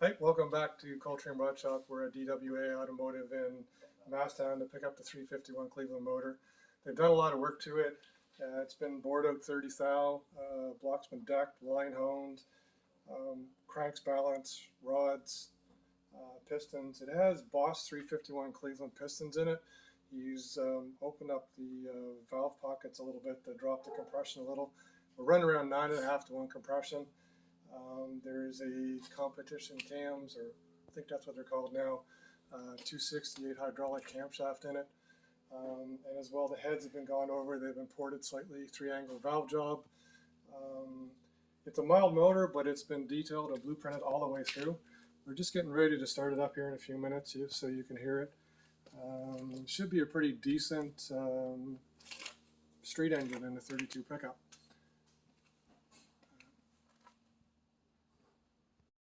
Hey, welcome back to Coldstream Rod Shop. We're at DWA Automotive in Masstown to pick up the 351 Cleveland motor. They've done a lot of work to it. It's been bored out 30 thou, block's been decked, line honed, cranks balanced, rods, pistons. It has Boss 351 Cleveland pistons in it. He's opened up the valve pockets a little bit to drop the compression a little. We're running around 9.5 to 1 compression. There's a competition cams, or I think that's what they're called now, 268 hydraulic camshaft in it. And as well, the heads have been gone over. They've been ported slightly, 3-angle valve job. It's a mild motor, but it's been detailed and blueprinted all the way through. We're just getting ready to start it up here in a few minutes so you can hear it. Should be a pretty decent street engine in the 32 pickup.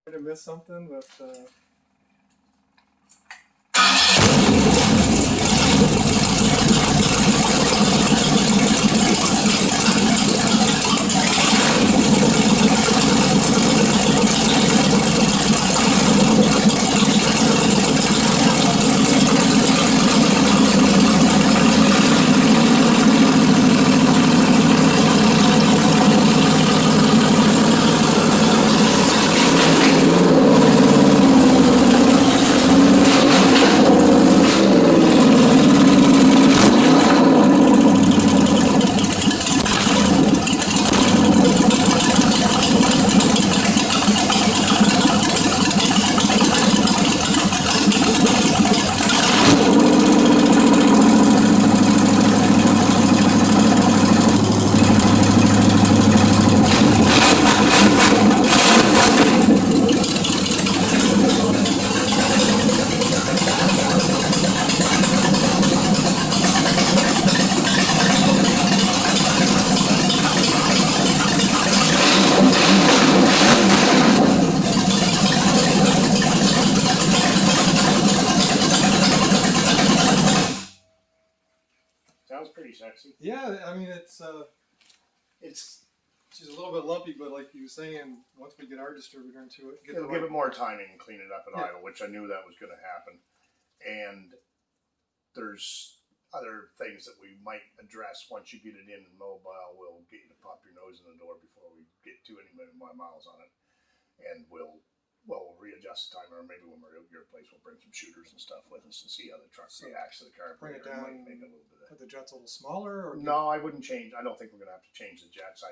I might have missed something, but sounds pretty sexy. yeah, I mean she's a little bit lumpy, but like you were saying, once we get our distributor into it, It'll give it more timing and clean it up at Yeah. idle, which I knew that was going to happen. And there's other things that we might address once you get it in mobile. We'll get you to pop your nose in the door before we get too many miles on it, and we'll readjust the timer. Or maybe when we're at your place, we'll bring some shooters and stuff with us and see how the truck reacts to the carburetor. bring it down, make a little bit of put the jets a little smaller, or No, I wouldn't change. I don't think we're going to have to change the jets.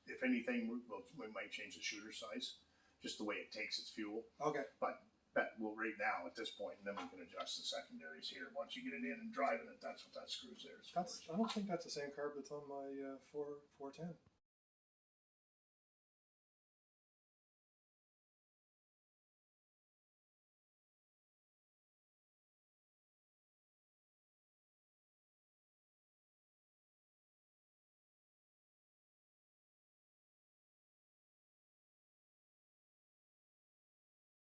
If anything, we might change the shooter size, just the way it takes its fuel. Okay. But we'll right now at this point, and then we can adjust the secondaries here. Once you get it in and driving it, that's what that screws there. I don't think that's the same carb that's on my 410.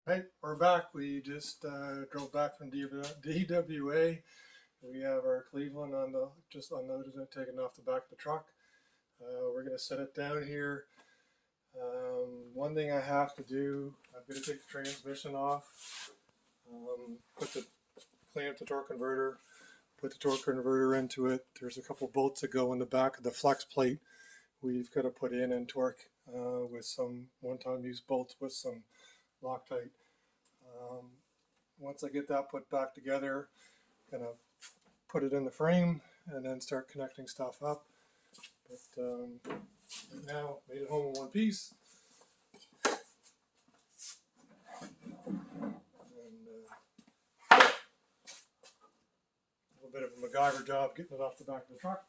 Hey, we're back. We just drove back from DWA. We have our Cleveland just unloaded it, taken it off the back of the truck. We're going to set it down here. One thing I have to do, I'm going to take the transmission off, clean up the torque converter, put the torque converter into it. There's a couple bolts that go in the back of the flex plate. We've got to put in and torque with some one-time use bolts with some Loctite. Once I get that put back together, I'm gonna put it in the frame and then start connecting stuff up. But right now, made it home in one piece. And a little bit of a MacGyver job getting it off the back of the truck.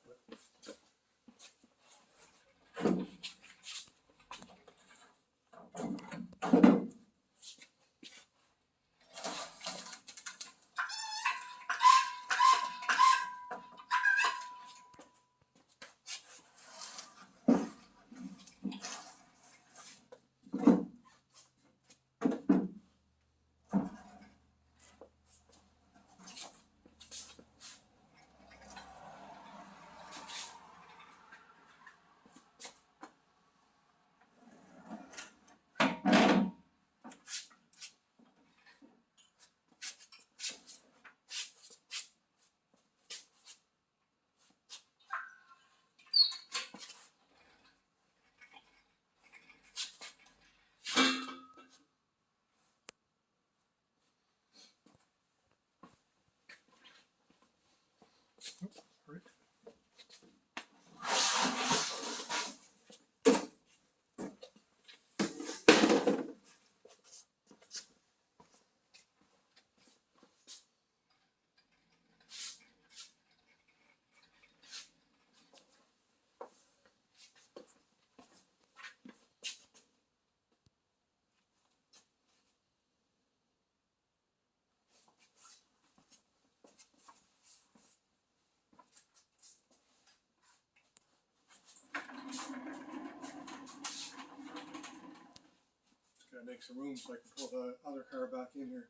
make some room so I can pull the other car back in here.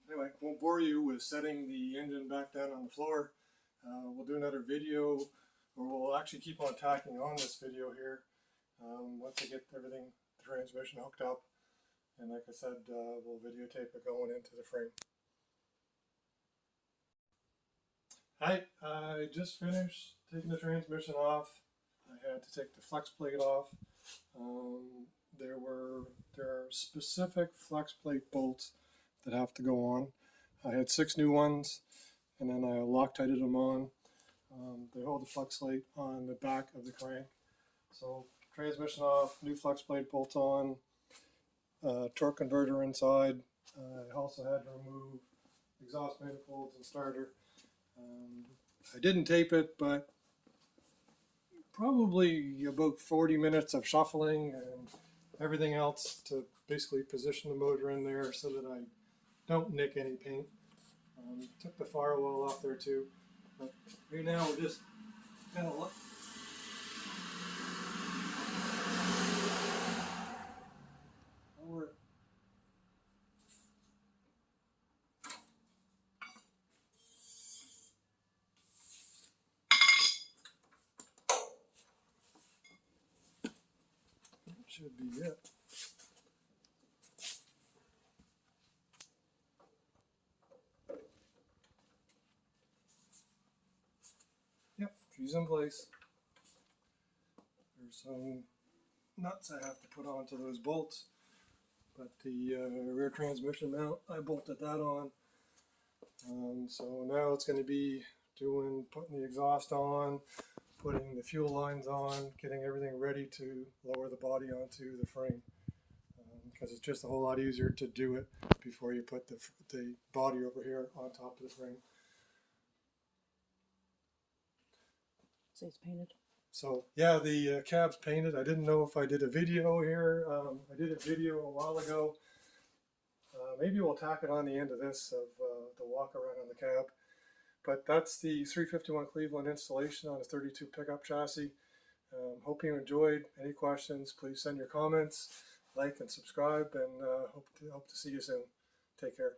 Anyway, won't bore you with setting the engine back down on the floor. We'll do another video, or we'll actually keep on tacking on this video here once I get everything, the transmission hooked up. And like I said, we'll videotape it going into the frame. Hi, I just finished taking the transmission off. I had to take the flex plate off. There are specific flex plate bolts that have to go on. I had 6 new ones, and then I Loctited them on. They hold the flex plate on the back of the crank. So transmission off, new flex plate bolts on, torque converter inside. I also had to remove exhaust manifolds and starter. I didn't tape it, but probably about 40 minutes of shuffling and everything else to basically position the motor in there so that I don't nick any paint. Took the firewall off there too. But right now we're just kind of should be it. Yep, she's in place. There's some nuts I have to put onto those bolts, but the rear transmission mount, I bolted that on. So now it's going to be putting the exhaust on, putting the fuel lines on, getting everything ready to lower the body onto the frame, because it's just a whole lot easier to do it before you put the body over here on top of the frame. So it's painted. So yeah, the cab's painted. I didn't know if I did a video here. I did a video a while ago. Maybe we'll tack it on the end of this of the walk around on the cab. But that's the 351 Cleveland installation on a 32 pickup chassis. Hope you enjoyed. Any questions, please send your comments, like and subscribe, and hope to see you soon. Take care.